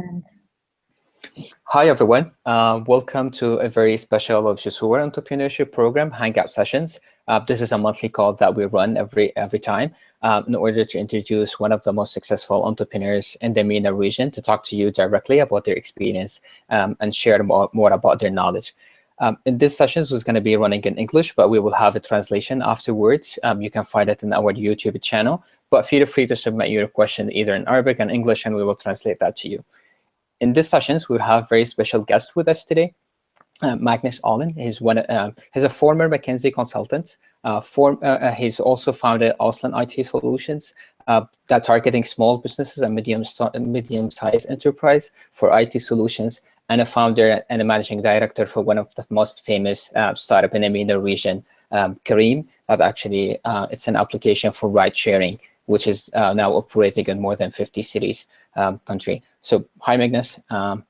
And Hi, everyone. Welcome to a very special of Jusoor entrepreneurship program, Hangout sessions. This is a monthly call that we run every time in order to introduce one of the most successful entrepreneurs in the MENA region to talk to you directly about their experience and share more about their knowledge. In this sessions was going to be running in English, but we will have a translation afterwards. You can find it in our YouTube channel, but feel free to submit your question either in Arabic and English, and we will translate that to you. In this sessions, we'll have very special guest with us today, Magnus Olsson. He's a former McKinsey consultant. He's also founded Olsson IT Solutions that targeting small businesses and medium-sized enterprise for IT solutions, and a founder and a managing director for one of the most famous startup in the MENA region, Careem. That actually it's an application for ride sharing, which is now operating in more than 50 cities country. So hi, Magnus.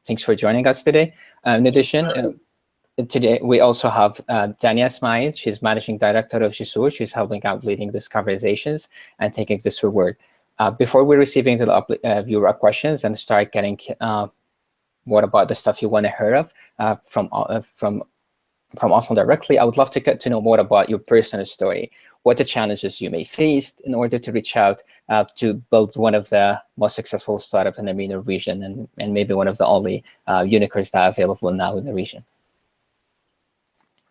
Thanks for joining us today. In addition, today we also have Dania Ismail. She's managing director of Jusoor. She's helping out leading these conversations and taking this forward. Before we're receiving the viewer questions and start getting more about the stuff you want to hear of from Olsson directly, I would love to get to know more about your personal story, what the challenges you may face in order to reach out to build one of the most successful startups in the MENA region, and maybe one of the only unicorns that are available now in the region.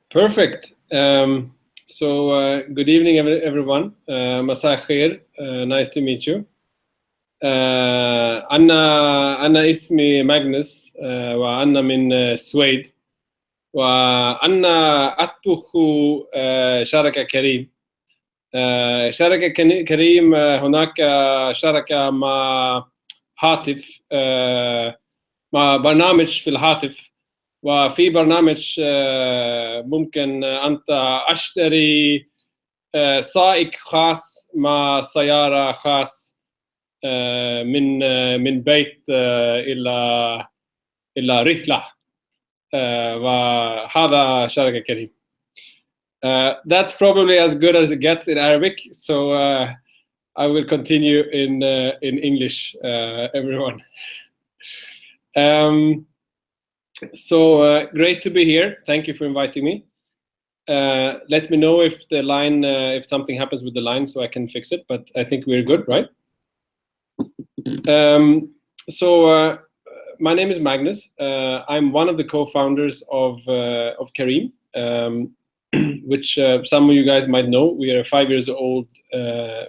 Perfect. So good evening, everyone. Masā khair. Nice to meet you. أنا اسمي ماغنس وأنا من السويد وأنا أطبخ شركة كريم. شركة كريم هناك شركة مع هاتف مع برنامج في الهاتف، وفي برنامج ممكن أنت أشتري سائق خاص مع سيارة خاص من بيت إلى رحلة، وهذا شركة كريم. That's probably as good as it gets in Arabic, so I will continue in English, everyone. So great to be here. Thank you for inviting me. Let me know if the line, if something happens with the line, so I can fix it. But I think we're good, right? So my name is Magnus. I'm one of the co-founders of Careem, which some of you guys might know. We are a 5-year-old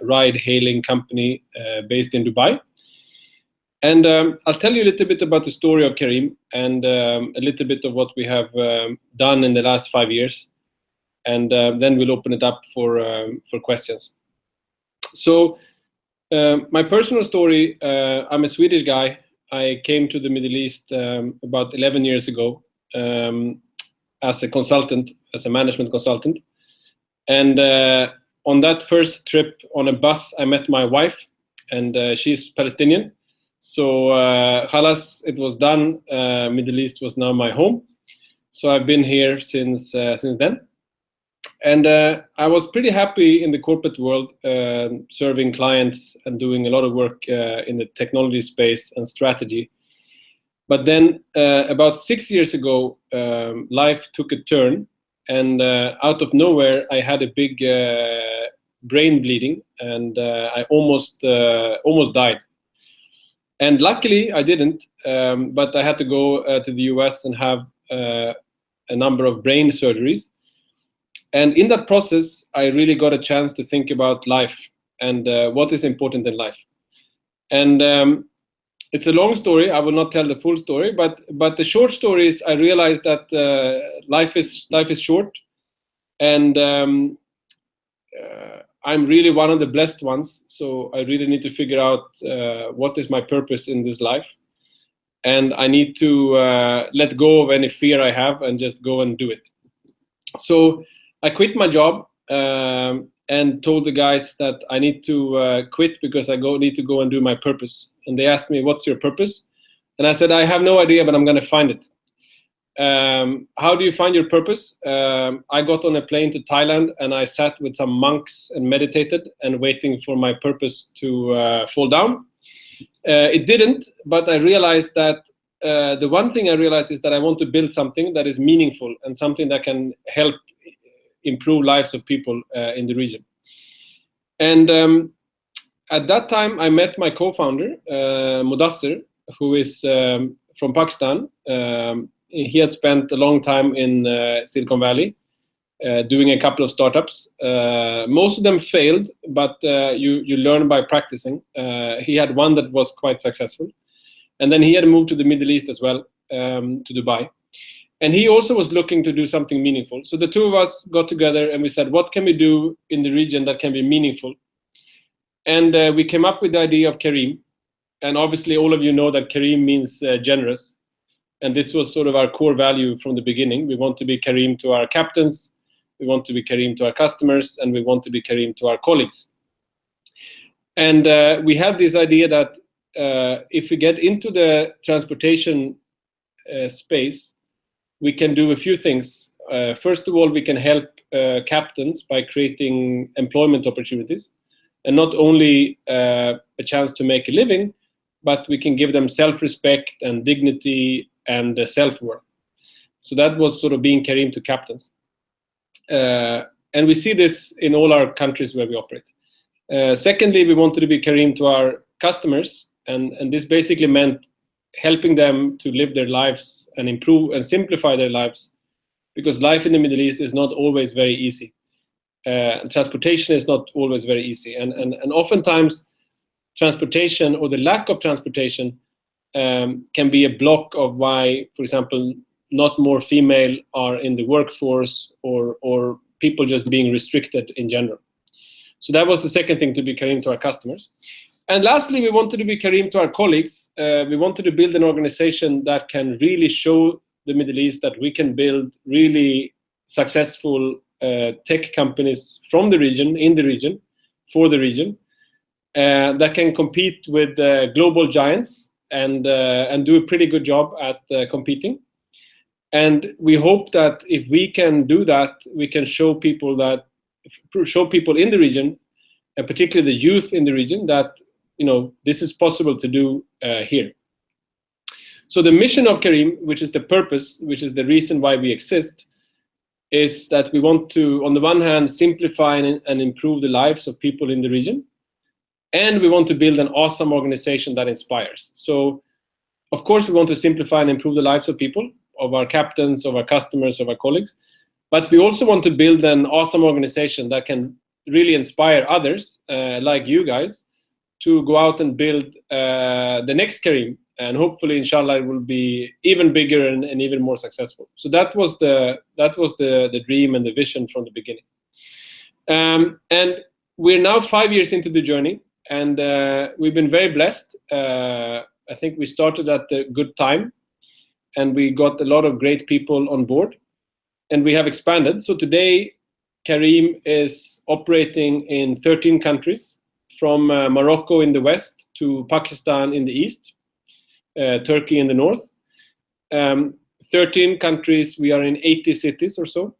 ride-hailing company based in Dubai. And I'll tell you a little bit about the story of Careem and a little bit of what we have done in the last 5 years. And then we'll open it up for questions. So my personal story, I'm a Swedish guy. I came to the Middle East about 11 years ago as a consultant, as a management consultant. And on that first trip on a bus, I met my wife, and she's Palestinian. So khalas, it was done. Middle East was now my home. So I've been here since then. And I was pretty happy in the corporate world, serving clients and doing a lot of work in the technology space and strategy. But then about 6 years ago, life took a turn, and out of nowhere, I had a big brain bleeding, and I almost died. And luckily, I didn't, but I had to go to the US and have a number of brain surgeries. And in that process, I really got a chance to think about life and what is important in life. And it's a long story. I will not tell the full story, but the short story is I realized that life is short, and I'm really one of the blessed ones. So I really need to figure out what is my purpose in this life, and I need to let go of any fear I have and just go and do it. So I quit my job and told the guys that I need to quit because I need to go and do my purpose. And they asked me, "What's your purpose?" And I said, "I have no idea, but I'm going to find it." How do you find your purpose? I got on a plane to Thailand, and I sat with some monks and meditated and waiting for my purpose to fall down. It didn't, but I realized that the one thing I realized is that I want to build something that is meaningful and something that can help improve lives of people in the region. And at that time, I met my co-founder, Mudassir, who is from Pakistan. He had spent a long time in Silicon Valley, doing a couple of startups. Most of them failed, but you learn by practicing. He had one that was quite successful. And then he had moved to the Middle East as well, to Dubai. And he also was looking to do something meaningful. So the two of us got together and we said, what can we do in the region that can be meaningful? And we came up with the idea of Careem. And obviously all of you know that Careem means generous. And this was sort of our core value from the beginning. We want to be Careem to our captains. We want to be Careem to our customers. And we want to be Careem to our colleagues. And we had this idea that if we get into the transportation space, we can do a few things. First of all, we can help captains by creating employment opportunities, and not only a chance to make a living, but we can give them self-respect and dignity and self-worth. So that was sort of being Careem to captains. And we see this in all our countries where we operate. Secondly, we wanted to be Careem to our customers, and this basically meant helping them to live their lives and improve and simplify their lives, because life in the Middle East is not always very easy. Transportation is not always very easy. And oftentimes, transportation or the lack of transportation can be a block of why, for example, not more female are in the workforce, or people just being restricted in general. So that was the second thing, to be Careem to our customers. And lastly, we wanted to be Careem to our colleagues. We wanted to build an organization that can really show the Middle East that we can build really successful tech companies from the region, in the region, for the region, that can compete with global giants and do a pretty good job at competing. And we hope that if we can do that, we can show people in the region, and particularly the youth in the region, that this is possible to do here. So the mission of Careem, which is the purpose, which is the reason why we exist, is that we want to, on the one hand, simplify and improve the lives of people in the region, and we want to build an awesome organization that inspires. So, of course, we want to simplify and improve the lives of people, of our captains, of our customers, of our colleagues, but we also want to build an awesome organization that can really inspire others, like you guys, to go out and build the next Careem, and hopefully, inshallah, it will be even bigger and even more successful. So that was the dream and the vision from the beginning. And we're now 5 years into the journey, and we've been very blessed. I think we started at a good time, and we got a lot of great people on board, and we have expanded. So today, Careem is operating in 13 countries, from Morocco in the west to Pakistan in the east, Turkey in the north. 13 countries, we are in 80 cities or so.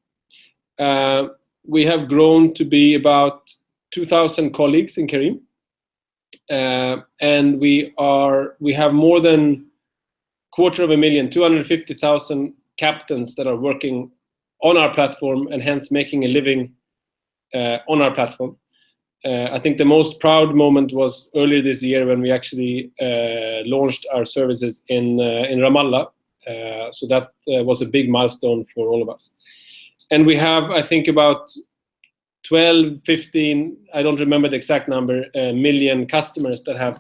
We have grown to be about 2,000 colleagues in Careem. And we have more than 250,000, 250,000 captains that are working on our platform, and hence making a living on our platform. I think the most proud moment was earlier this year when we actually launched our services in Ramallah. So that was a big milestone for all of us. And we have, I think, about 12, 15, I don't remember the exact number, million customers that have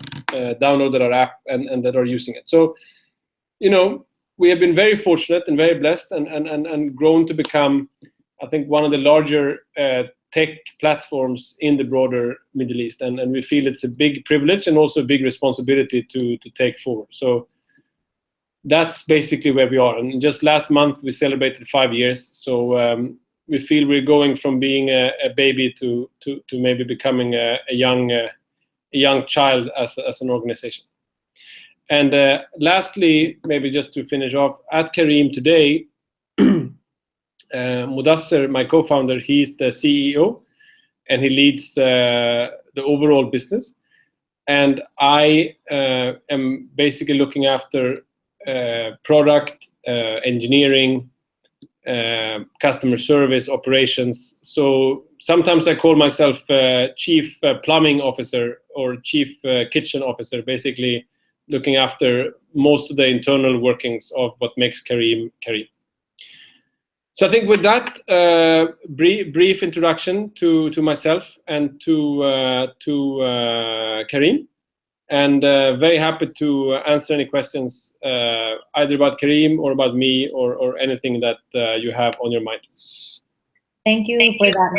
downloaded our app and that are using it. So, we have been very fortunate and very blessed and grown to become, I think, one of the larger tech platforms in the broader Middle East. And we feel it's a big privilege and also a big responsibility to take forward. So that's basically where we are. And just last month, we celebrated 5 years. So we feel we're going from being a baby to maybe becoming a young child as an organization. And lastly, maybe just to finish off, at Careem today, Mudassir, my co-founder, he's the CEO, and he leads the overall business. and I am basically looking after product, engineering, customer service, operations. So sometimes I call myself chief plumbing officer or chief kitchen officer, basically looking after most of the internal workings of what makes Careem Careem. So I think with that brief introduction to myself and to Careem, and very happy to answer any questions either about Careem or about me or anything that you have on your mind. Thank you for that,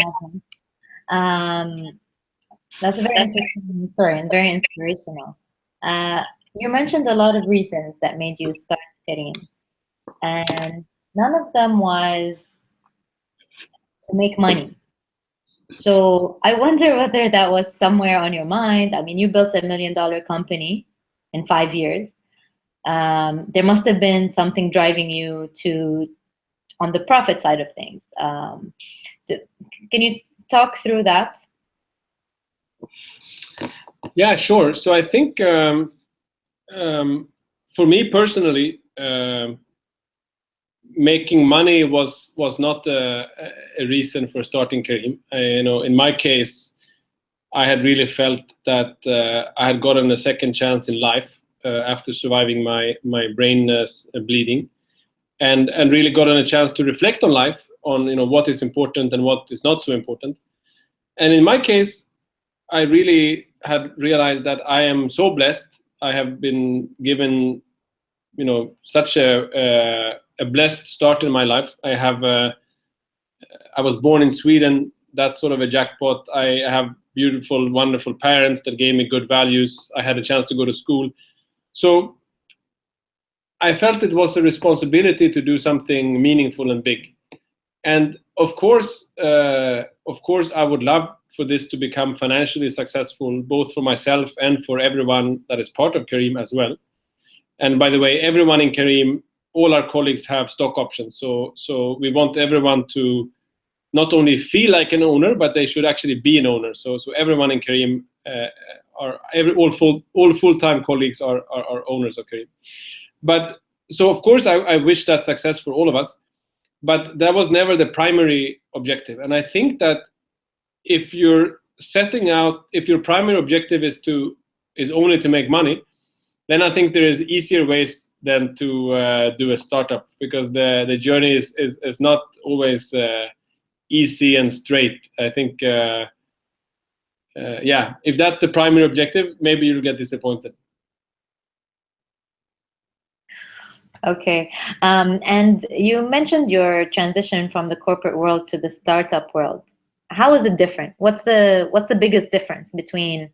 Magnus. That's a very interesting story and very inspirational. You mentioned a lot of reasons that made you start Careem, and none of them was to make money. So I wonder whether that was somewhere on your mind. I mean, you built $1 million company in 5 years. There must have been something driving you on the profit side of things. Can you talk through that? Yeah, sure. So I think for me personally, making money was not a reason for starting Careem. In my case, I had really felt that I had gotten a second chance in life after surviving my brain bleeding, and really gotten a chance to reflect on life, on what is important and what is not so important. And in my case, I really had realized that I am so blessed. I have been given such a blessed start in my life. I was born in Sweden. That's sort of a jackpot. I have beautiful, wonderful parents that gave me good values. I had a chance to go to school. So I felt it was a responsibility to do something meaningful and big. And of course, I would love for this to become financially successful, both for myself and for everyone that is part of Careem as well. And by the way, everyone in Careem, all our colleagues have stock options. So we want everyone to not only feel like an owner, but they should actually be an owner. So everyone in Careem, all full-time colleagues are owners of Careem. But so of course I wish that success for all of us, but that was never the primary objective. And I think that if your primary objective is only to make money, then I think there is easier ways than to do a startup, because the journey is not always easy and straight. I think, if that's the primary objective, maybe you'll get disappointed. Okay, and you mentioned your transition from the corporate world to the startup world. How is it different? What's the biggest difference between,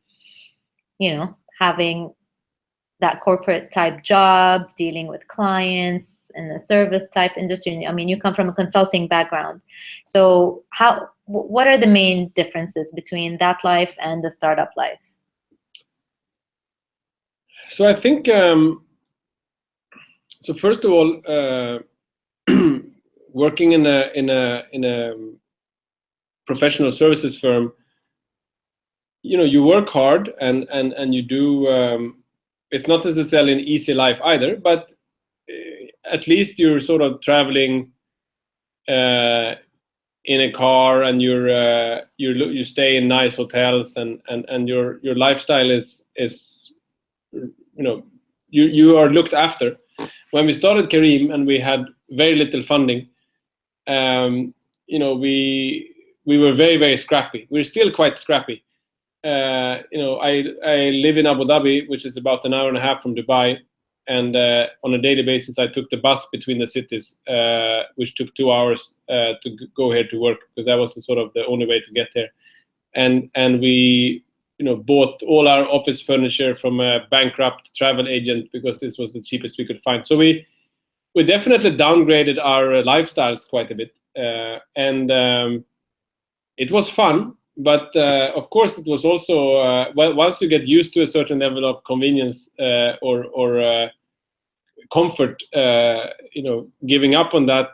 having that corporate type job, dealing with clients in the service type industry? I mean, you come from a consulting background. So what are the main differences between that life and the startup life? So I think, so first of all, working in a professional services firm, you work hard and you do, it's not necessarily an easy life either, but at least you're sort of traveling in a car, and you stay in nice hotels, and your lifestyle is you are looked after. When we started Careem and we had very little funding, we were very, very scrappy. We're still quite scrappy. I live in Abu Dhabi, which is about an hour and a half from Dubai, and on a daily basis I took the bus between the cities, which took 2 hours to go here to work, because that was sort of the only way to get there. And we bought all our office furniture from a bankrupt travel agent, because this was the cheapest we could find. So we definitely downgraded our lifestyles quite a bit, and it was fun. But of course, it was also once you get used to a certain level of convenience or comfort, giving up on that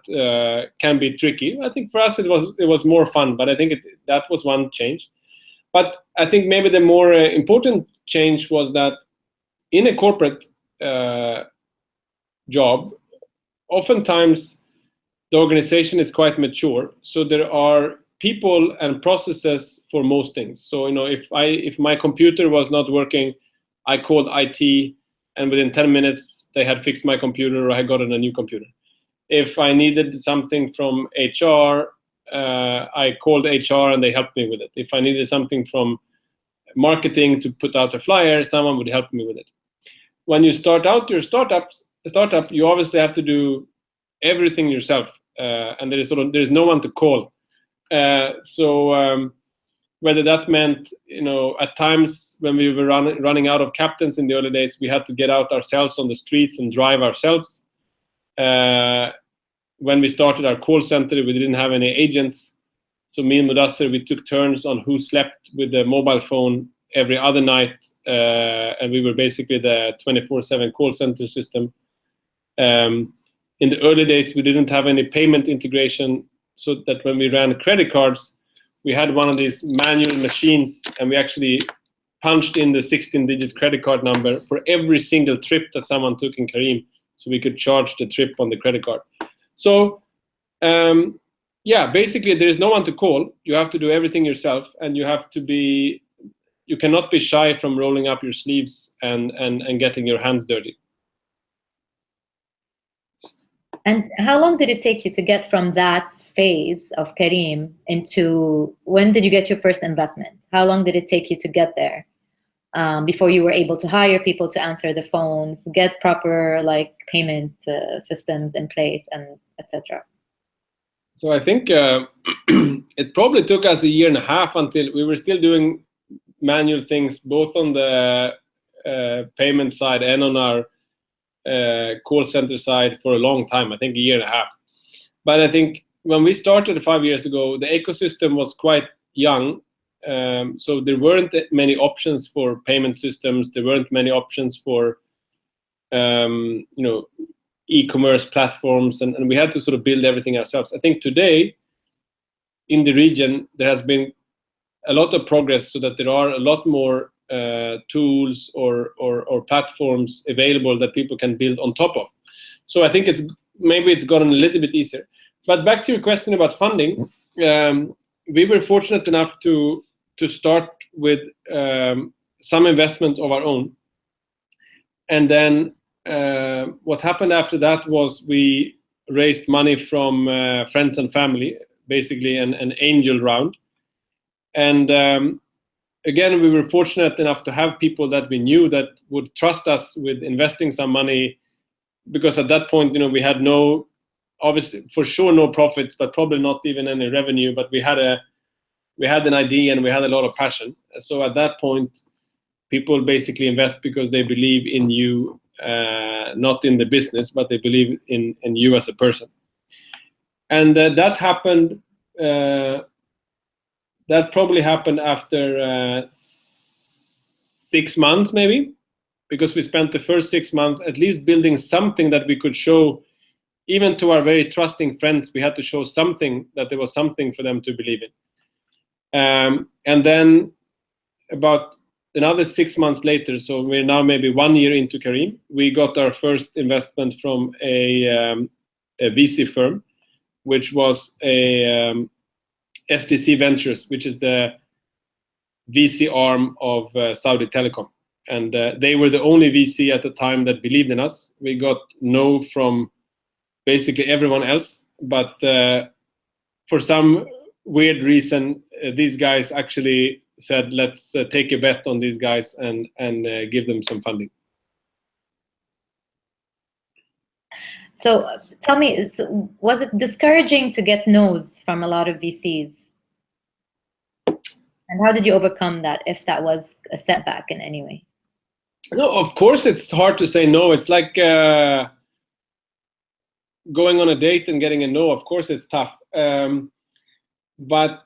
can be tricky. I think for us it was more fun, but I think that was one change. But I think maybe the more important change was that in a corporate job, oftentimes the organization is quite mature, so there are people and processes for most things. So if my computer was not working, I called IT, and within 10 minutes they had fixed my computer, or I got on a new computer. If I needed something from HR, I called HR and they helped me with it. If I needed something from marketing to put out a flyer, someone would help me with it. When you start out your startup, you obviously have to do everything yourself, and there is no one to call. So whether that meant, at times when we were running out of captains in the early days, we had to get out ourselves on the streets and drive ourselves. When we started our call center, we didn't have any agents. So me and Mudassir, we took turns on who slept with the mobile phone every other night. And we were basically the 24/7 call center system. In the early days, we didn't have any payment integration, so that when we ran credit cards, we had one of these manual machines, and we actually punched in the 16-digit credit card number for every single trip that someone took in Careem, so we could charge the trip on the credit card. So, basically there is no one to call. You have to do everything yourself, and you cannot be shy from rolling up your sleeves and getting your hands dirty. And how long did it take you to get from that phase of Careem into, when did you get your first investment? How long did it take you to get there before you were able to hire people to answer the phones, get proper payment systems in place, and etc.? So I think it probably took us 1.5 years until we were still doing manual things, both on the payment side and on our call center side for a long time. I think 1.5 years. But I think when we started 5 years ago, the ecosystem was quite young. So there weren't many options for payment systems. There weren't many options for e-commerce platforms, and we had to sort of build everything ourselves. I think today in the region there has been a lot of progress, so that there are a lot more tools or platforms available that people can build on top of. So I think it's gotten a little bit easier. But back to your question about funding, we were fortunate enough to start with some investment of our own, and then what happened after that was we raised money from friends and family, basically an angel round. And again, we were fortunate enough to have people that we knew that would trust us with investing some money, because at that point, we had obviously for sure no profits, but probably not even any revenue, but we had an idea and we had a lot of passion. So at that point, people basically invest because they believe in you, not in the business, but they believe in you as a person. And that happened. That probably happened after 6 months, maybe, because we spent the first 6 months at least building something that we could show, even to our very trusting friends. We had to show something, that there was something for them to believe in. And then about another 6 months later, so we're now maybe 1 year into Careem, we got our first investment from a VC firm, which was a STC Ventures, which is the VC arm of Saudi Telecom. And they were the only VC at the time that believed in us. We got no from basically everyone else, but for some weird reason, these guys actually said, let's take a bet on these guys and give them some funding. So tell me, was it discouraging to get no's from a lot of VCs? And how did you overcome that, if that was a setback in any way? No, of course it's hard to say no. It's like going on a date and getting a no. Of course it's tough. But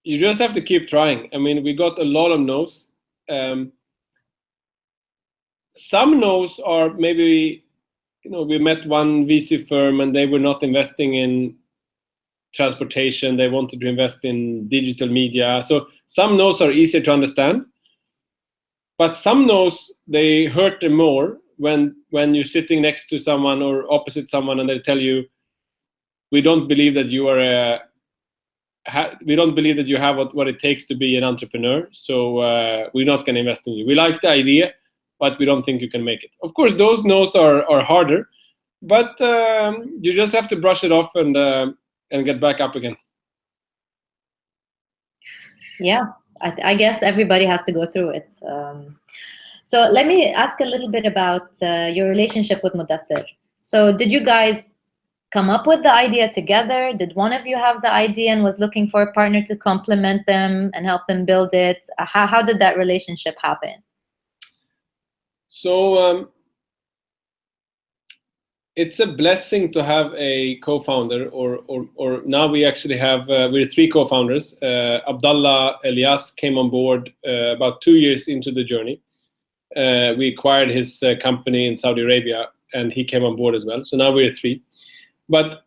you just have to keep trying. I mean, we got a lot of no's. Some no's are maybe, we met one VC firm and they were not investing in transportation. They wanted to invest in digital media. So some no's are easier to understand. But some no's, they hurt them more when you're sitting next to someone or opposite someone and they tell you, we don't believe that you are we don't believe that you have what it takes to be an entrepreneur, so we're not going to invest in you. We like the idea, but we don't think you can make it. Of course, those no's are harder, but you just have to brush it off and get back up again. Yeah, I guess everybody has to go through it. So let me ask a little bit about your relationship with Mudassir. So did you guys come up with the idea together? Did one of you have the idea and was looking for a partner to complement them and help them build it? How did that relationship happen? So it's a blessing to have a co-founder, or now we actually have, we're 3 co-founders. Abdallah Elias came on board about 2 years into the journey. We acquired his company in Saudi Arabia, and he came on board as well. So now we're 3. But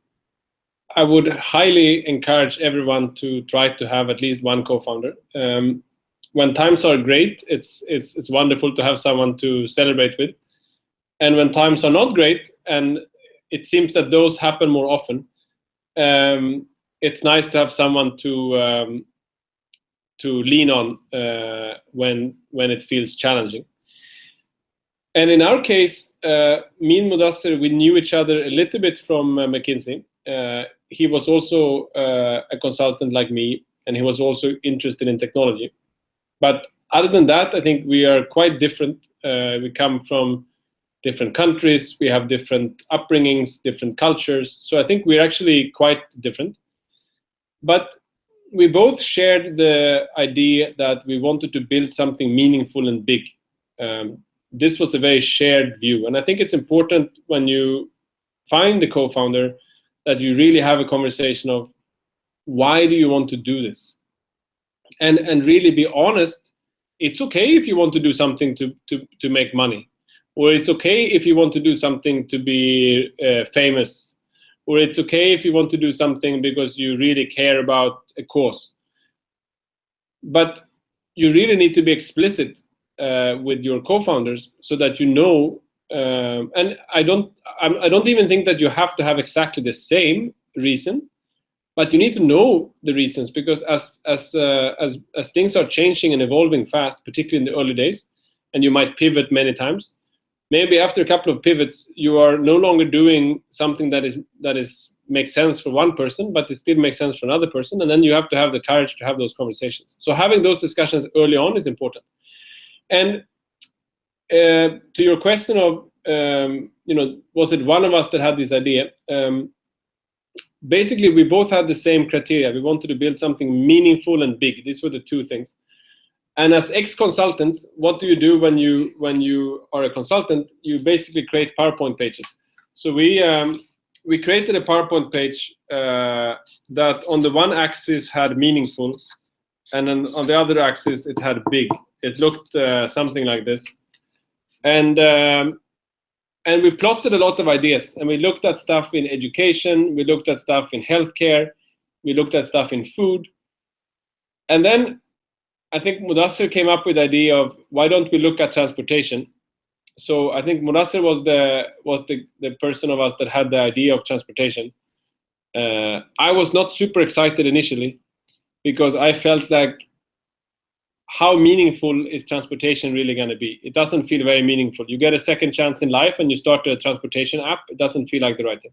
I would highly encourage everyone to try to have at least one co-founder. When times are great, it's wonderful to have someone to celebrate with. And when times are not great, and it seems that those happen more often, it's nice to have someone to lean on when it feels challenging. And in our case, me and Mudassir, we knew each other a little bit from McKinsey. He was also a consultant like me, and he was also interested in technology. But other than that, I think we are quite different. We come from different countries, we have different upbringings, different cultures. So I think we're actually quite different. But we both shared the idea that we wanted to build something meaningful and big. This was a very shared view. And I think it's important when you find a co-founder that you really have a conversation of, why do you want to do this? And really be honest. It's okay if you want to do something to make money. Or it's okay if you want to do something to be famous. Or it's okay if you want to do something because you really care about a cause. But you really need to be explicit with your co-founders so that you know, and I don't even think that you have to have exactly the same reason, but you need to know the reasons, because as things are changing and evolving fast, particularly in the early days, and you might pivot many times. Maybe after a couple of pivots, you are no longer doing something that makes sense for one person, but it still makes sense for another person, and then you have to have the courage to have those conversations. So having those discussions early on is important. And to your question of, was it one of us that had this idea? Basically, we both had the same criteria. We wanted to build something meaningful and big. These were the 2 things. And as ex-consultants, what do you do when you are a consultant? You basically create PowerPoint pages. So we created a PowerPoint page that on the one axis had meaningful, and then on the other axis it had big. It looked something like this, and we plotted a lot of ideas, and we looked at stuff in education, we looked at stuff in healthcare, we looked at stuff in food, and then I think Mudassir came up with the idea of, why don't we look at transportation? So I think Mudassir was the person of us that had the idea of transportation. I was not super excited initially, because I felt like, how meaningful is transportation really going to be? It doesn't feel very meaningful. You get a second chance in life and you start a transportation app. It doesn't feel like the right thing.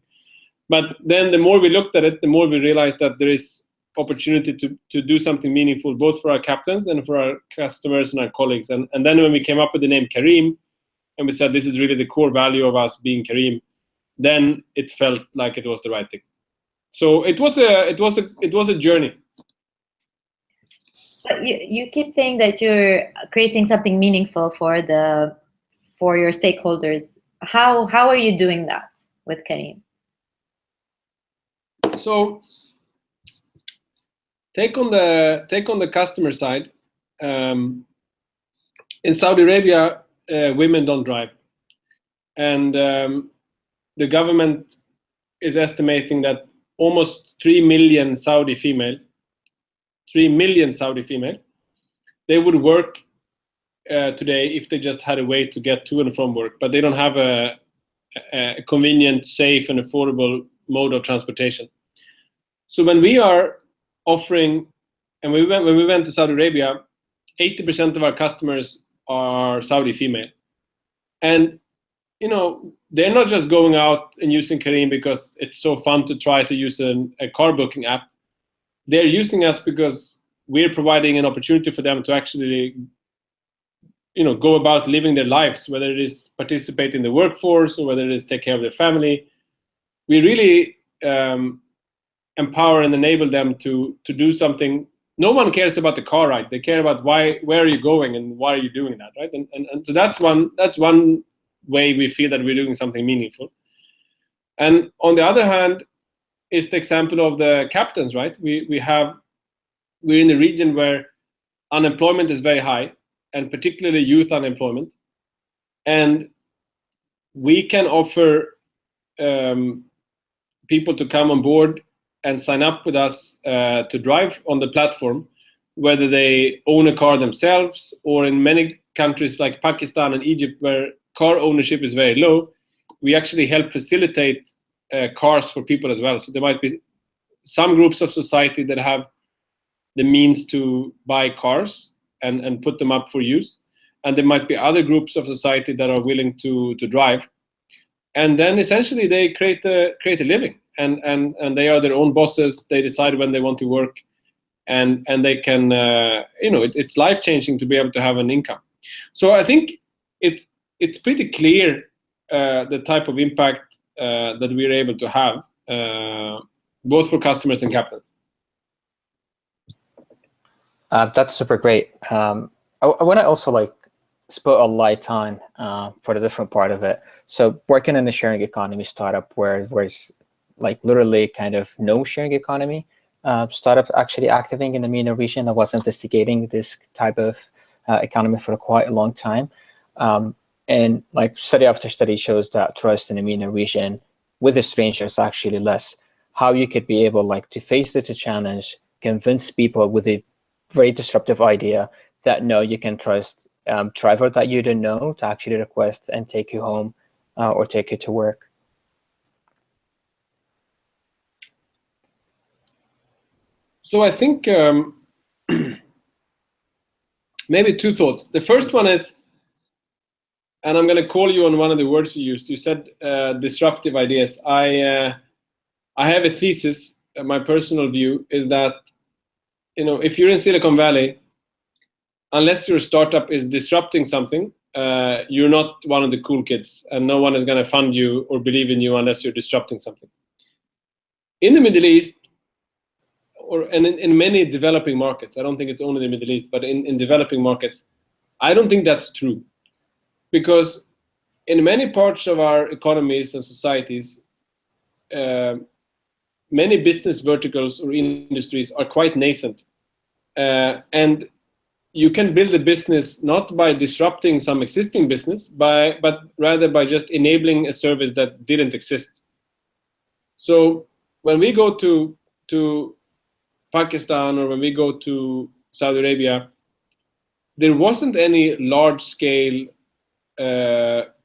But then the more we looked at it, the more we realized that there is opportunity to do something meaningful, both for our captains and for our customers and our colleagues. And then when we came up with the name Careem, and we said this is really the core value of us being Careem, then it felt like it was the right thing. So it was a journey. But you keep saying that you're creating something meaningful for your stakeholders. How are you doing that with Careem? So take on the customer side. In Saudi Arabia, women don't drive, and the government is estimating that almost 3 million Saudi female, they would work today if they just had a way to get to and from work, but they don't have a convenient, safe, and affordable mode of transportation. So when we are offering, and when we went to Saudi Arabia, 80% of our customers are Saudi female. And, they're not just going out and using Careem because it's so fun to try to use a car booking app. They're using us because we're providing an opportunity for them to actually, go about living their lives, whether it is participate in the workforce or whether it is take care of their family. We really empower and enable them to do something. No one cares about the car ride. They care about where are you going and why are you doing that, right? And so that's one way we feel that we're doing something meaningful. And on the other hand, is the example of the captains, right? We're in a region where unemployment is very high, and particularly youth unemployment. And we can offer people to come on board and sign up with us to drive on the platform, whether they own a car themselves, or in many countries like Pakistan and Egypt, where car ownership is very low, we actually help facilitate cars for people as well. So there might be some groups of society that have the means to buy cars and put them up for use. And there might be other groups of society that are willing to drive. And then essentially they create a living, and they are their own bosses. They decide when they want to work, and they can, it's life-changing to be able to have an income. So I think it's pretty clear the type of impact that we're able to have, both for customers and captains. That's super great. I want to also spot a light on for the different part of it. So working in the sharing economy startup, where it's literally kind of no sharing economy startup actually activating in the MENA region. I was investigating this type of economy for quite a long time. And study after study shows that trust in the MENA region with a stranger is actually less. How you could be able to face the challenge, convince people with a very disruptive idea that no, you can trust driver that you don't know to actually request and take you home or take you to work. So I think maybe two thoughts. The first one is, and I'm going to call you on one of the words you used. You said disruptive ideas. I have a thesis. My personal view is that, if you're in Silicon Valley, unless your startup is disrupting something, you're not one of the cool kids, and no one is going to fund you or believe in you unless you're disrupting something. In the Middle East, and in many developing markets, I don't think it's only the Middle East, but in developing markets, I don't think that's true. Because in many parts of our economies and societies, many business verticals or industries are quite nascent. And you can build a business not by disrupting some existing business, but rather by just enabling a service that didn't exist. So when we go to Pakistan or when we go to Saudi Arabia, there wasn't any large-scale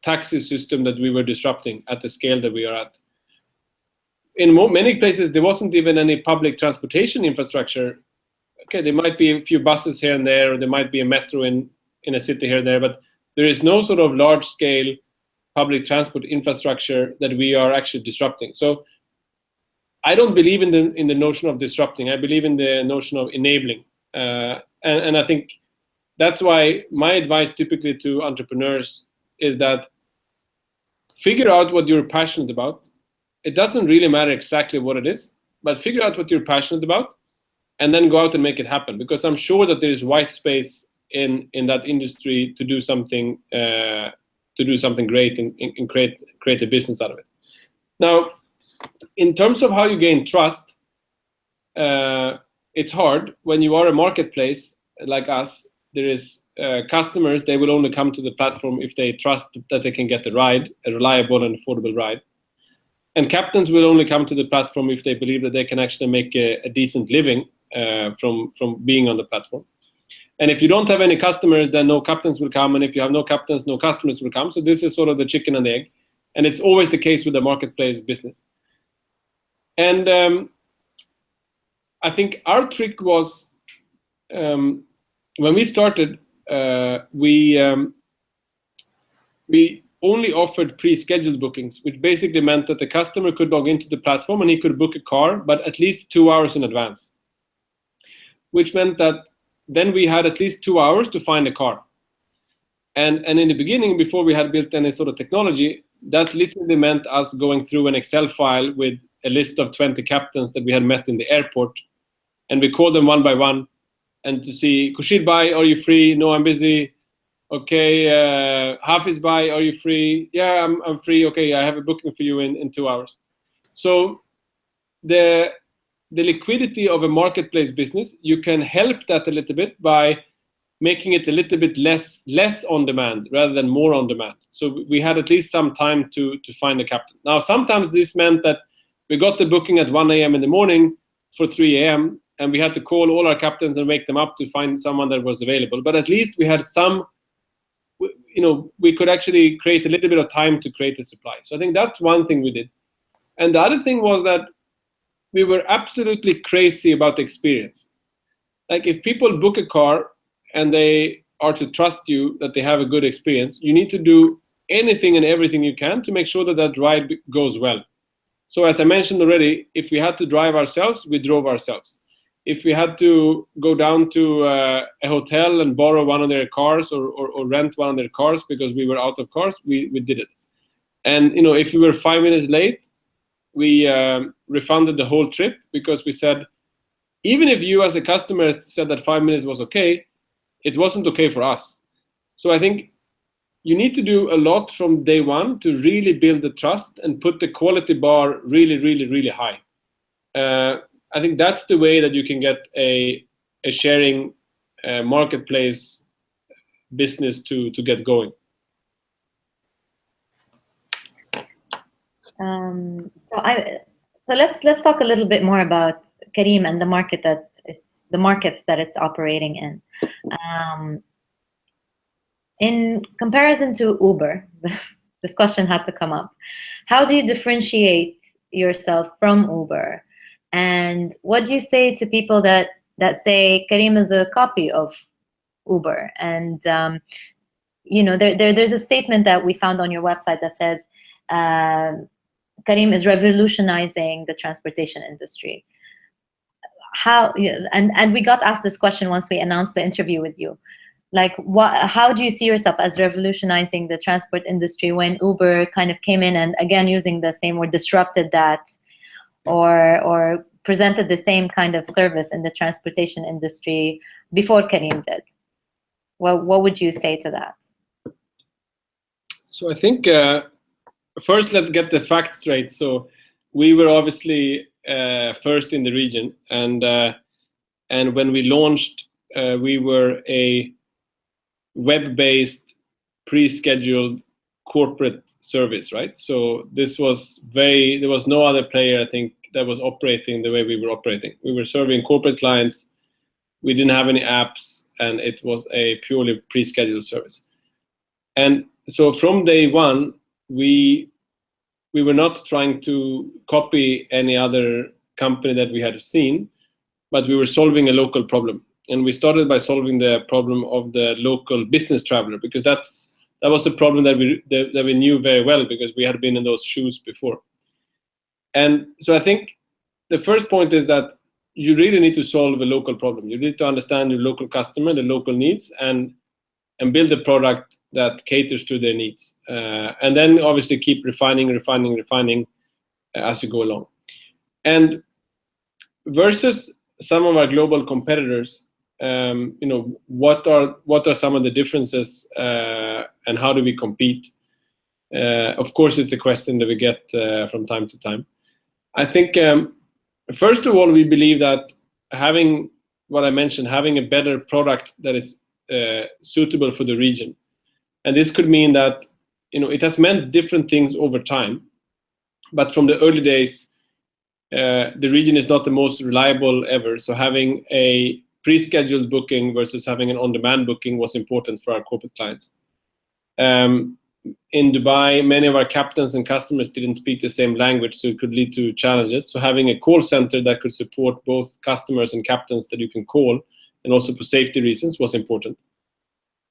taxi system that we were disrupting at the scale that we are at. In many places, there wasn't even any public transportation infrastructure. Okay, there might be a few buses here and there, or there might be a metro in a city here and there, but there is no sort of large-scale public transport infrastructure that we are actually disrupting. So I don't believe in the notion of disrupting. I believe in the notion of enabling. And I think that's why my advice typically to entrepreneurs is that figure out what you're passionate about. It doesn't really matter exactly what it is, but figure out what you're passionate about and then go out and make it happen. Because I'm sure that there is white space in that industry to do something great and create a business out of it. Now, in terms of how you gain trust, it's hard. When you are a marketplace like us, there is customers, they will only come to the platform if they trust that they can get a ride, a reliable and affordable ride. And captains will only come to the platform if they believe that they can actually make a decent living from being on the platform. And if you don't have any customers, then no captains will come. And if you have no captains, no customers will come. So this is sort of the chicken and the egg. And it's always the case with the marketplace business. And I think our trick was, when we started, we only offered pre-scheduled bookings, which basically meant that the customer could log into the platform and he could book a car, but at least 2 hours in advance, which meant that then we had at least 2 hours to find a car. And in the beginning, before we had built any sort of technology, that literally meant us going through an Excel file with a list of 20 captains that we had met in the airport. And we called them one by one and to see, Kushid Bhai, are you free? No, I'm busy. Okay, Hafiz Bhai, are you free? Yeah, I'm free. Okay, I have a booking for you in 2 hours. So the liquidity of a marketplace business, you can help that a little bit by making it a little bit less on demand rather than more on demand. So we had at least some time to find a captain. Now, sometimes this meant that we got the booking at 1 a.m. in the morning for 3 a.m. and we had to call all our captains and wake them up to find someone that was available. But at least we had some, we could actually create a little bit of time to create a supply. So I think that's one thing we did. And the other thing was that we were absolutely crazy about the experience. Like if people book a car and they are to trust you that they have a good experience, you need to do anything and everything you can to make sure that that ride goes well. So as I mentioned already, if we had to drive ourselves, we drove ourselves. If we had to go down to a hotel and borrow one of their cars or rent one of their cars because we were out of cars, we did it. And if we were 5 minutes late, we refunded the whole trip because we said, even if you as a customer said that 5 minutes was okay, it wasn't okay for us. So I think you need to do a lot from day one to really build the trust and put the quality bar really, really, really high. I think that's the way that you can get a sharing marketplace business to get going. So let's talk a little bit more about Careem and the markets that it's operating in. In comparison to Uber, this question had to come up. How do you differentiate yourself from Uber? And what do you say to people that say Careem is a copy of Uber? And there's a statement that we found on your website that says Careem is revolutionizing the transportation industry. And we got asked this question once we announced the interview with you. Like, how do you see yourself as revolutionizing the transport industry when Uber kind of came in and, again, using the same word, disrupted that, or presented the same kind of service in the transportation industry before Careem did? Well, what would you say to that? So I think first let's get the facts straight. So we were obviously first in the region, and when we launched, we were a web-based, pre-scheduled corporate service, right? So this was there was no other player, I think, that was operating the way we were operating. We were serving corporate clients. We didn't have any apps, and it was a purely pre-scheduled service. And so from day one, we were not trying to copy any other company that we had seen, but we were solving a local problem. And we started by solving the problem of the local business traveler, because that was a problem that we knew very well, because we had been in those shoes before. And so I think the first point is that you really need to solve a local problem. You need to understand your local customer, the local needs, and build a product that caters to their needs. And then obviously keep refining as you go along. And versus some of our global competitors, what are some of the differences, and how do we compete? Of course, it's a question that we get from time to time. I think, first of all, we believe that having what I mentioned, having a better product that is suitable for the region. And this could mean that, it has meant different things over time. But from the early days, the region is not the most reliable ever. So having a pre-scheduled booking versus having an on-demand booking was important for our corporate clients. In Dubai, many of our captains and customers didn't speak the same language, so it could lead to challenges. So having a call center that could support both customers and captains that you can call, and also for safety reasons, was important.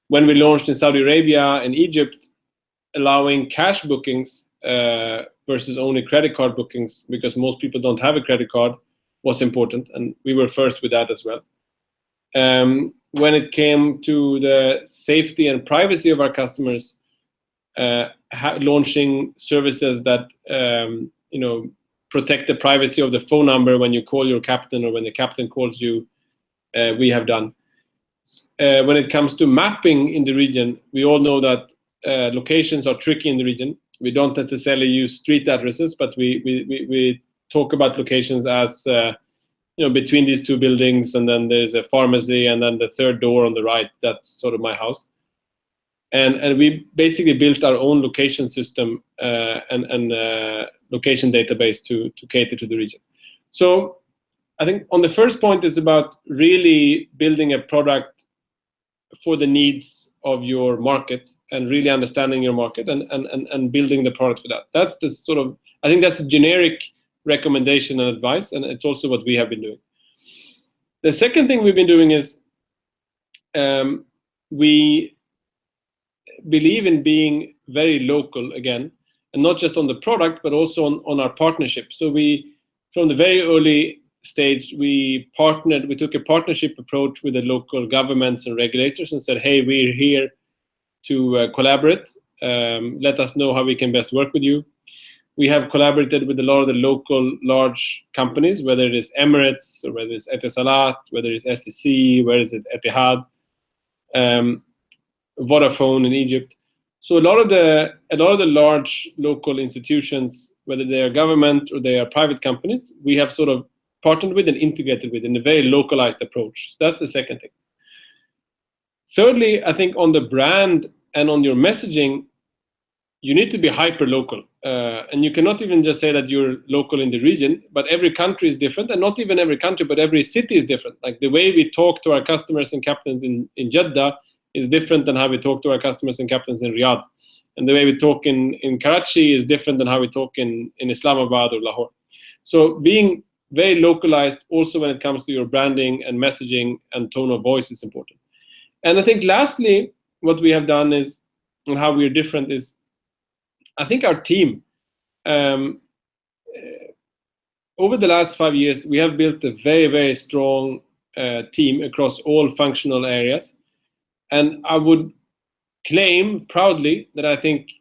When we launched in Saudi Arabia and Egypt, allowing cash bookings versus only credit card bookings, because most people don't have a credit card, was important, and we were first with that as well. When it came to the safety and privacy of our customers, launching services that protect the privacy of the phone number when you call your captain or when the captain calls you, we have done. When it comes to mapping in the region, we all know that locations are tricky in the region. We don't necessarily use street addresses, but we talk about locations as between these two buildings, and then there's a pharmacy, and then the third door on the right, that's sort of my house. And we basically built our own location system and location database to cater to the region. So I think on the first point, it's about really building a product for the needs of your market and really understanding your market and building the product for that. That's the sort of, I think that's a generic recommendation and advice, and it's also what we have been doing. The second thing we've been doing is we believe in being very local again, and not just on the product, but also on our partnership. So we, from the very early stage, we took a partnership approach with the local governments and regulators and said, hey, we're here to collaborate. Let us know how we can best work with you. We have collaborated with a lot of the local large companies, whether it is Emirates or whether it's Etisalat, whether it's SEC, whether it's Etihad, Vodafone in Egypt. So a lot of the large local institutions, whether they are government or they are private companies, we have sort of partnered with and integrated with in a very localized approach. That's the second thing. Thirdly, I think on the brand and on your messaging, you need to be hyper local. And you cannot even just say that you're local in the region, but every country is different, and not even every country, but every city is different. Like the way we talk to our customers and captains in Jeddah is different than how we talk to our customers and captains in Riyadh. And the way we talk in Karachi is different than how we talk in Islamabad or Lahore. So being very localized also when it comes to your branding and messaging and tone of voice is important. And I think lastly, what we have done is, and how we're different is, I think our team, over the last 5 years, we have built a very, very strong team across all functional areas. And I would claim proudly that I think,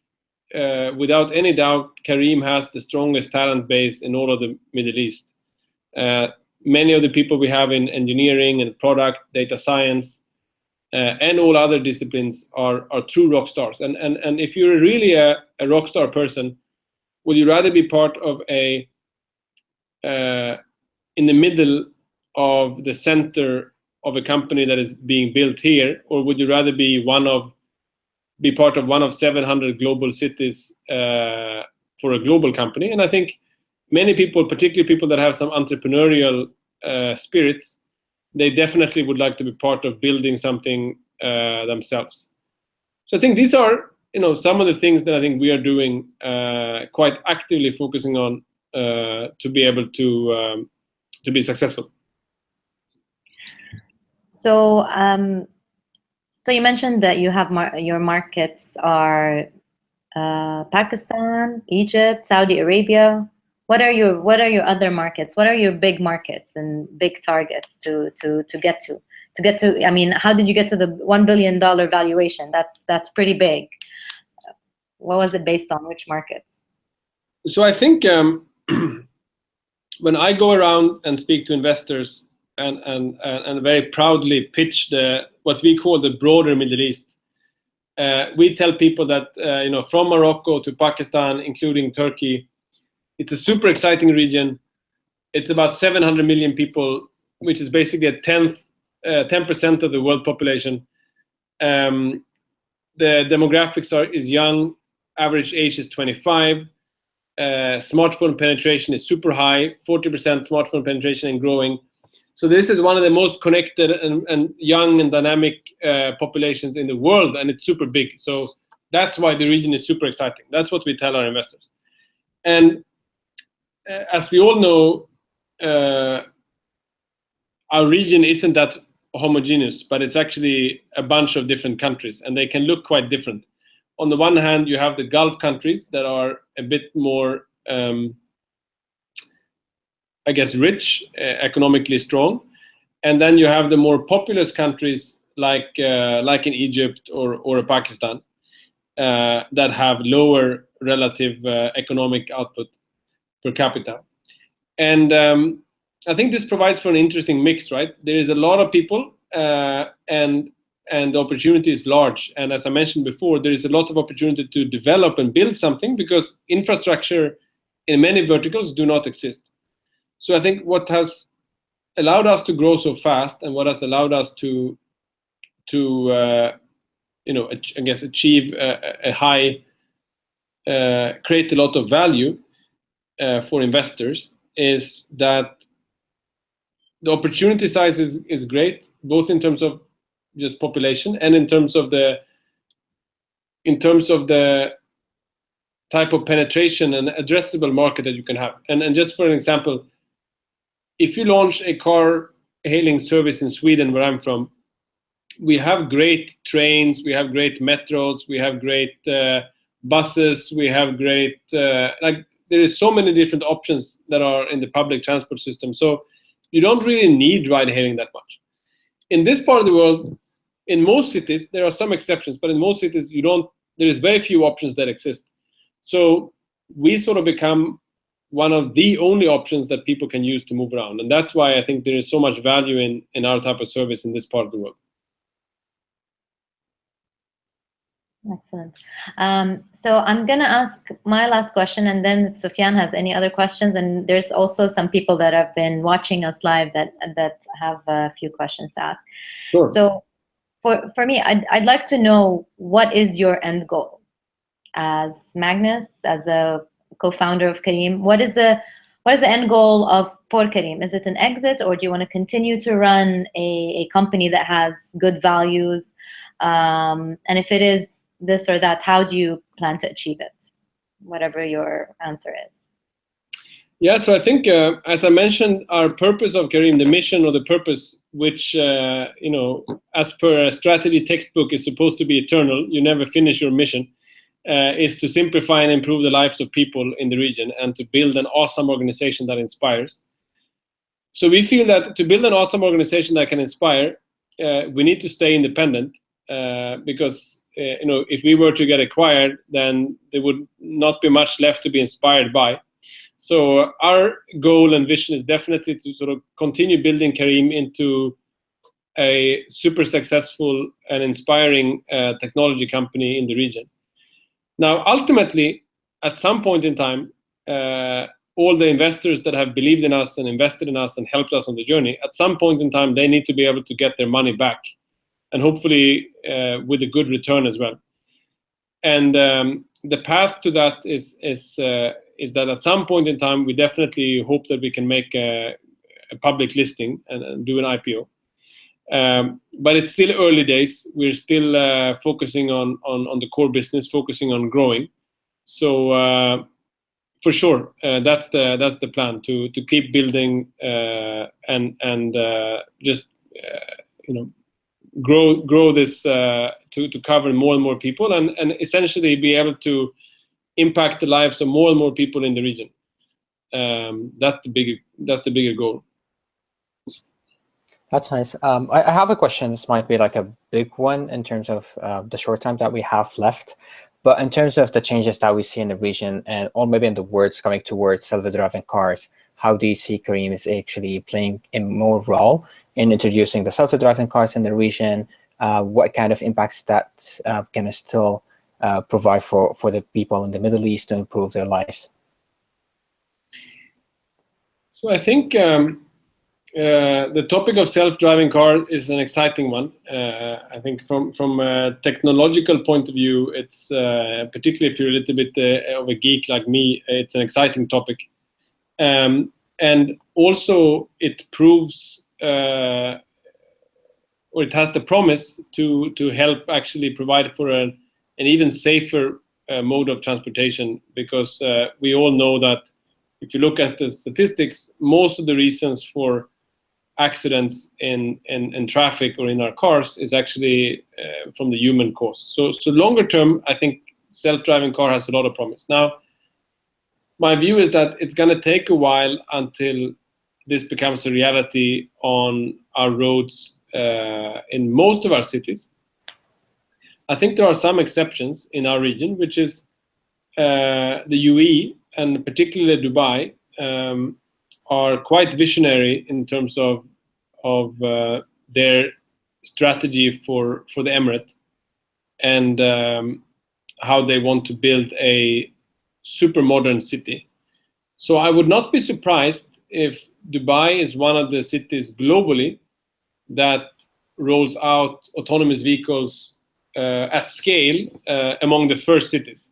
without any doubt, Careem has the strongest talent base in all of the Middle East. Many of the people we have in engineering and product, data science, and all other disciplines are true rock stars. And if you're really a rock star person, would you rather be part of in the middle of the center of a company that is being built here, or would you rather be part of one of 700 global cities for a global company? And I think many people, particularly people that have some entrepreneurial spirits, they definitely would like to be part of building something themselves. So I think these are, some of the things that I think we are doing quite actively, focusing on to be able to be successful. So, so you mentioned that you have your markets are Pakistan, Egypt, Saudi Arabia. What are your other markets? What are your big markets and big targets to get to? I mean, how did you get to the $1 billion valuation? That's pretty big. What was it based on? Which markets? So I think when I go around and speak to investors and very proudly pitch what we call the broader Middle East, we tell people that from Morocco to Pakistan, including Turkey, it's a super exciting region. It's about 700 million people, which is basically 10% of the world population. The demographics is young. Average age is 25. Smartphone penetration is super high, 40% smartphone penetration and growing. So this is one of the most connected and young and dynamic populations in the world, and it's super big. So that's why the region is super exciting. That's what we tell our investors. And as we all know, our region isn't that homogeneous, but it's actually a bunch of different countries, and they can look quite different. On the one hand, you have the Gulf countries that are a bit more, I guess, rich, economically strong, and then you have the more populous countries like in Egypt or Pakistan that have lower relative economic output per capita. And I think this provides for an interesting mix, right? There is a lot of people, and the opportunity is large. And as I mentioned before, there is a lot of opportunity to develop and build something because infrastructure in many verticals do not exist. So I think what has allowed us to grow so fast and what has allowed us to I guess achieve a high, create a lot of value for investors is that the opportunity size is great, both in terms of just population and in terms of the type of penetration and addressable market that you can have. And just for an example, if you launch a car hailing service in Sweden, where I'm from, we have great trains, we have great metros, we have great buses, we have great there is so many different options that are in the public transport system. So you don't really need ride hailing that much. In this part of the world, in most cities, there are some exceptions, but in most cities there is very few options that exist. So we sort of become one of the only options that people can use to move around. And that's why I think there is so much value in our type of service in this part of the world. Excellent. So I'm going to ask my last question, and then if Sufyan has any other questions, and there's also some people that have been watching us live that have a few questions to ask. Sure. So for me, I'd like to know, what is your end goal as Magnus, as a co-founder of Careem? What is the end goal for Careem? Is it an exit, or do you want to continue to run a company that has good values? And if it is this or that, how do you plan to achieve it? Whatever your answer is. Yeah, so I think, as I mentioned, our purpose of Careem, the mission or the purpose, which, as per a strategy textbook is supposed to be eternal, you never finish your mission, is to simplify and improve the lives of people in the region and to build an awesome organization that inspires. So we feel that to build an awesome organization that can inspire, we need to stay independent, because if we were to get acquired, then there would not be much left to be inspired by. So our goal and vision is definitely to sort of continue building Careem into a super successful and inspiring technology company in the region. Now, ultimately, at some point in time, all the investors that have believed in us and invested in us and helped us on the journey, at some point in time, they need to be able to get their money back, and hopefully with a good return as well. And the path to that is that at some point in time, we definitely hope that we can make a public listing and do an IPO. But it's still early days. We're still focusing on the core business, focusing on growing. So for sure, that's the plan, to keep building and just grow this to cover more and more people and essentially be able to impact the lives of more and more people in the region. That's the bigger goal. That's nice. I have a question. This might be like a big one in terms of the short time that we have left. But in terms of the changes that we see in the region, or maybe in the words coming towards self-driving cars, how do you see Careem is actually playing a more role in introducing the self-driving cars in the region? What kind of impacts that can still provide for the people in the Middle East to improve their lives? So I think the topic of self-driving car is an exciting one. I think from a technological point of view, it's particularly if you're a little bit of a geek like me, it's an exciting topic. And also it proves or it has the promise to help actually provide for an even safer mode of transportation, because we all know that if you look at the statistics, most of the reasons for accidents in traffic or in our cars is actually from the human cause. So longer term, I think self-driving car has a lot of promise. Now, my view is that it's going to take a while until this becomes a reality on our roads in most of our cities. I think there are some exceptions in our region, which is the UAE and particularly Dubai are quite visionary in terms of their strategy for the Emirate, and how they want to build a super modern city. So I would not be surprised if Dubai is one of the cities globally that rolls out autonomous vehicles at scale among the first cities.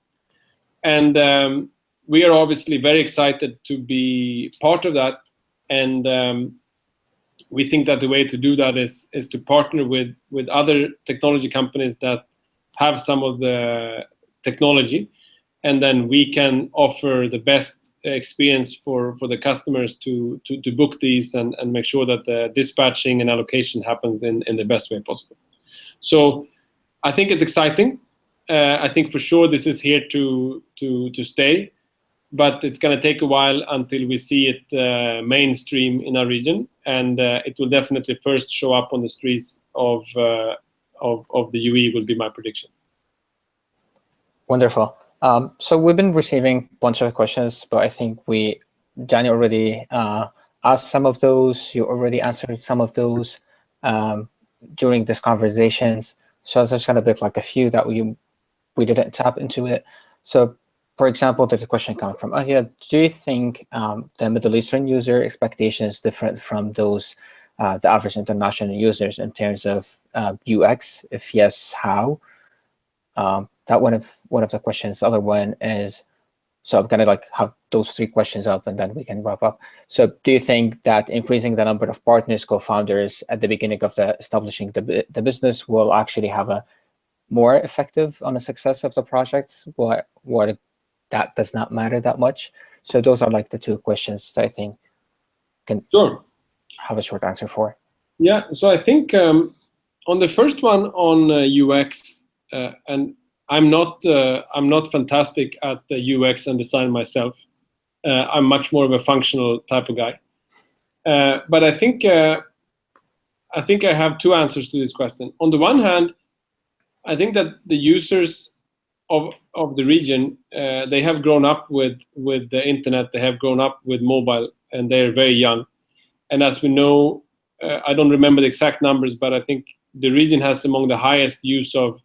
And we are obviously very excited to be part of that. And we think that the way to do that is to partner with other technology companies that have some of the technology, and then we can offer the best experience for the customers to book these and make sure that the dispatching and allocation happens in the best way possible. So I think it's exciting. I think for sure this is here to stay, but it's going to take a while until we see it mainstream in our region, and it will definitely first show up on the streets of the UAE, will be my prediction. Wonderful. So we've been receiving a bunch of questions, but I think Danny already asked some of those. You already answered some of those during these conversations. So there's going to be like a few that we didn't tap into it. So, for example, there's a question coming from Ahia. Do you think the Middle Eastern user expectation is different from those the average international users in terms of UX? If yes, how? That one of the questions. The other one is, so I'm gonna like have those three questions up and then we can wrap up. So do you think that increasing the number of partners, co-founders at the beginning of establishing the business will actually have a more effective on the success of the projects? What that does not matter that much? So those are like the two questions that I think can have a short answer for. Yeah, so I think on the first one on UX, and I'm not fantastic at the UX and design myself. I'm much more of a functional type of guy. But I think I have two answers to this question. On the one hand, I think that the users of the region, they have grown up with the internet, they have grown up with mobile, and they're very young. And as we know, I don't remember the exact numbers, but I think the region has among the highest use of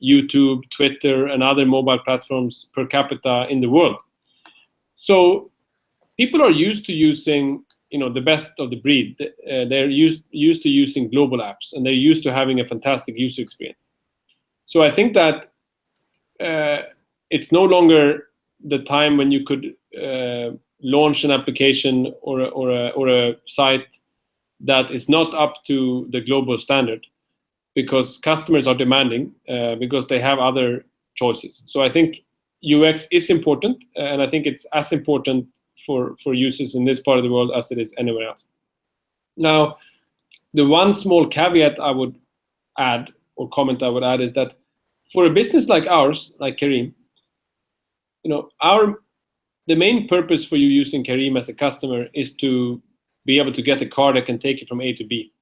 YouTube, Twitter, and other mobile platforms per capita in the world. So people are used to using, the best of the breed. They're used to using global apps, and they're used to having a fantastic user experience. So I think that it's no longer the time when you could launch an application or a site that is not up to the global standard, because customers are demanding, because they have other choices. So I think UX is important, and I think it's as important for users in this part of the world as it is anywhere else. Now, the one small caveat I would add, or comment I would add, is that for a business like ours, like Careem, the main purpose for you using Careem as a customer is to be able to get a car that can take you from A to B.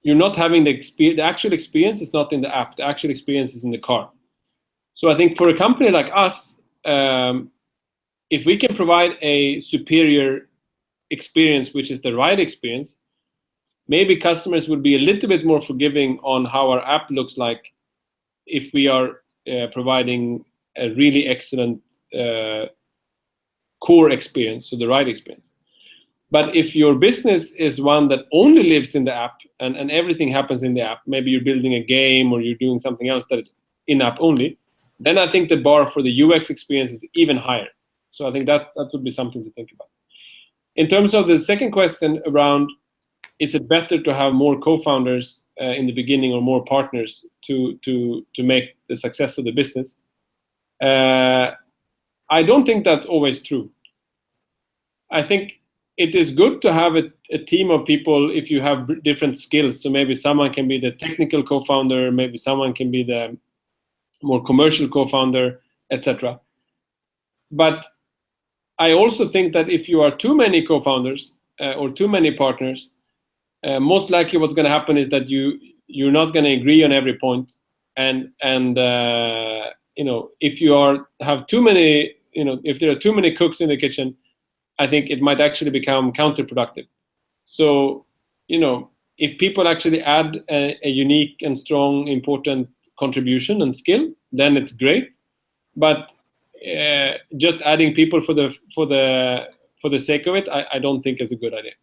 You're not having the actual experience is not in the app. The actual experience is in the car. So I think for a company like us, if we can provide a superior experience, which is the right experience, maybe customers would be a little bit more forgiving on how our app looks like if we are providing a really excellent core experience, so the right experience. But if your business is one that only lives in the app and everything happens in the app, maybe you're building a game or you're doing something else that is in-app only, then I think the bar for the UX experience is even higher. So I think that would be something to think about. In terms of the second question around, is it better to have more co-founders in the beginning or more partners to make the success of the business? I don't think that's always true. I think it is good to have a team of people if you have different skills. So maybe someone can be the technical co-founder, maybe someone can be the more commercial co-founder, etc. But I also think that if you are too many co-founders or too many partners, most likely what's going to happen is that you're not going to agree on every point, and if you have too many, if there are too many cooks in the kitchen, I think it might actually become counterproductive. So if people actually add a unique and strong, important contribution and skill, then it's great. But just adding people for the sake of it, I don't think is a good idea.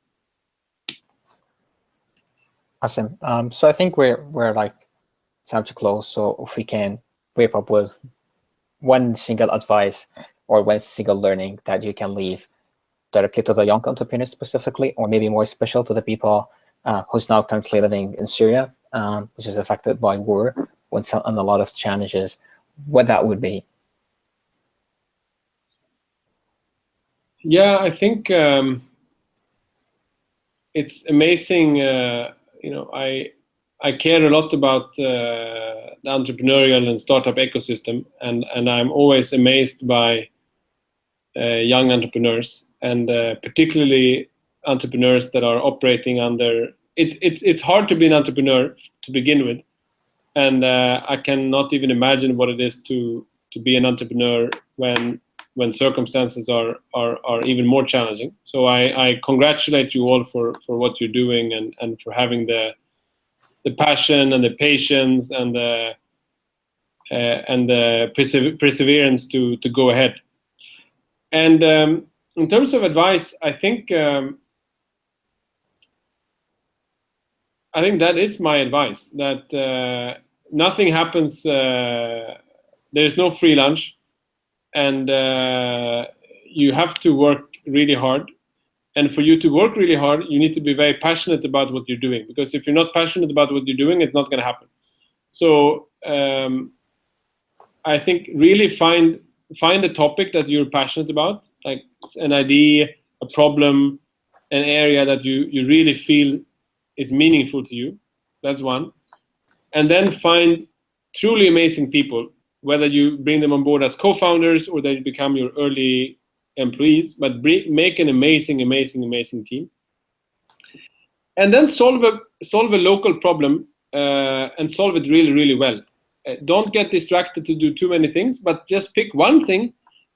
Awesome. So I think we're like time to close. So if we can wrap up with one single advice or one single learning that you can leave directly to the young entrepreneurs specifically, or maybe more special to the people who's now currently living in Syria, which is affected by war and a lot of challenges, what that would be. Yeah, I think it's amazing. I care a lot about the entrepreneurial and startup ecosystem, and I'm always amazed by young entrepreneurs, and particularly entrepreneurs that are operating under. It's hard to be an entrepreneur to begin with, and I cannot even imagine what it is to be an entrepreneur when circumstances are even more challenging. So I congratulate you all for what you're doing and for having the passion and the patience and the perseverance to go ahead. And in terms of advice, I think that is my advice, that nothing happens, there's no free lunch, and you have to work really hard. And for you to work really hard, you need to be very passionate about what you're doing, because if you're not passionate about what you're doing, it's not going to happen. So I think really find a topic that you're passionate about, like an idea, a problem, an area that you really feel is meaningful to you. That's one. And then find truly amazing people, whether you bring them on board as co-founders or they become your early employees, but make an amazing team. And then solve a local problem and solve it really, really well. Don't get distracted to do too many things, but just pick one thing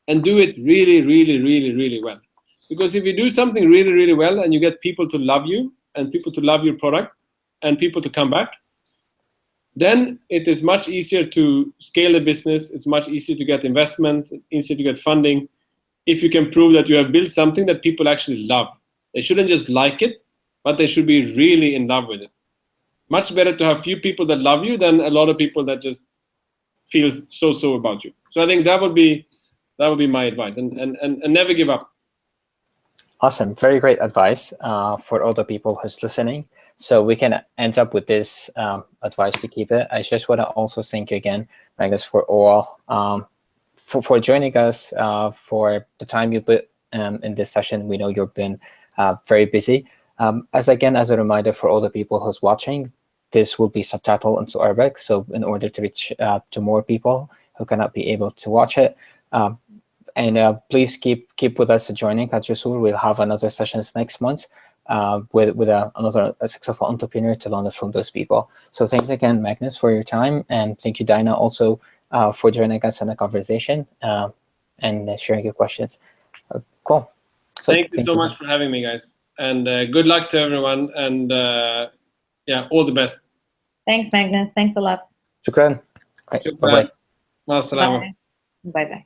and do it really, really, really, really well. Because if you do something really, really well and you get people to love you and people to love your product and people to come back, then it is much easier to scale the business. It's much easier to get investment, easier to get funding, if you can prove that you have built something that people actually love. They shouldn't just like it, but they should be really in love with it. Much better to have few people that love you than a lot of people that just feel so about you. So I think that would be my advice, and never give up. Awesome, very great advice for all the people who's listening. So we can end up with this advice to keep it. I just want to also thank you again, Magnus, for all for joining us, for the time you put in this session. We know you've been very busy. As a reminder for all the people who's watching, this will be subtitled into Arabic. So in order to reach to more people who cannot be able to watch it, and please keep with us joining at Jusoor. We'll have another sessions next month with another successful entrepreneur to learn from those people. So thanks again, Magnus, for your time, and thank you, Dinah, also for joining us in the conversation and sharing your questions. Cool. So thank you so much for having me, guys, and good luck to everyone, and all the best. Thanks, Magnus. Thanks a lot. Shukran. Bye-bye. Bye-bye.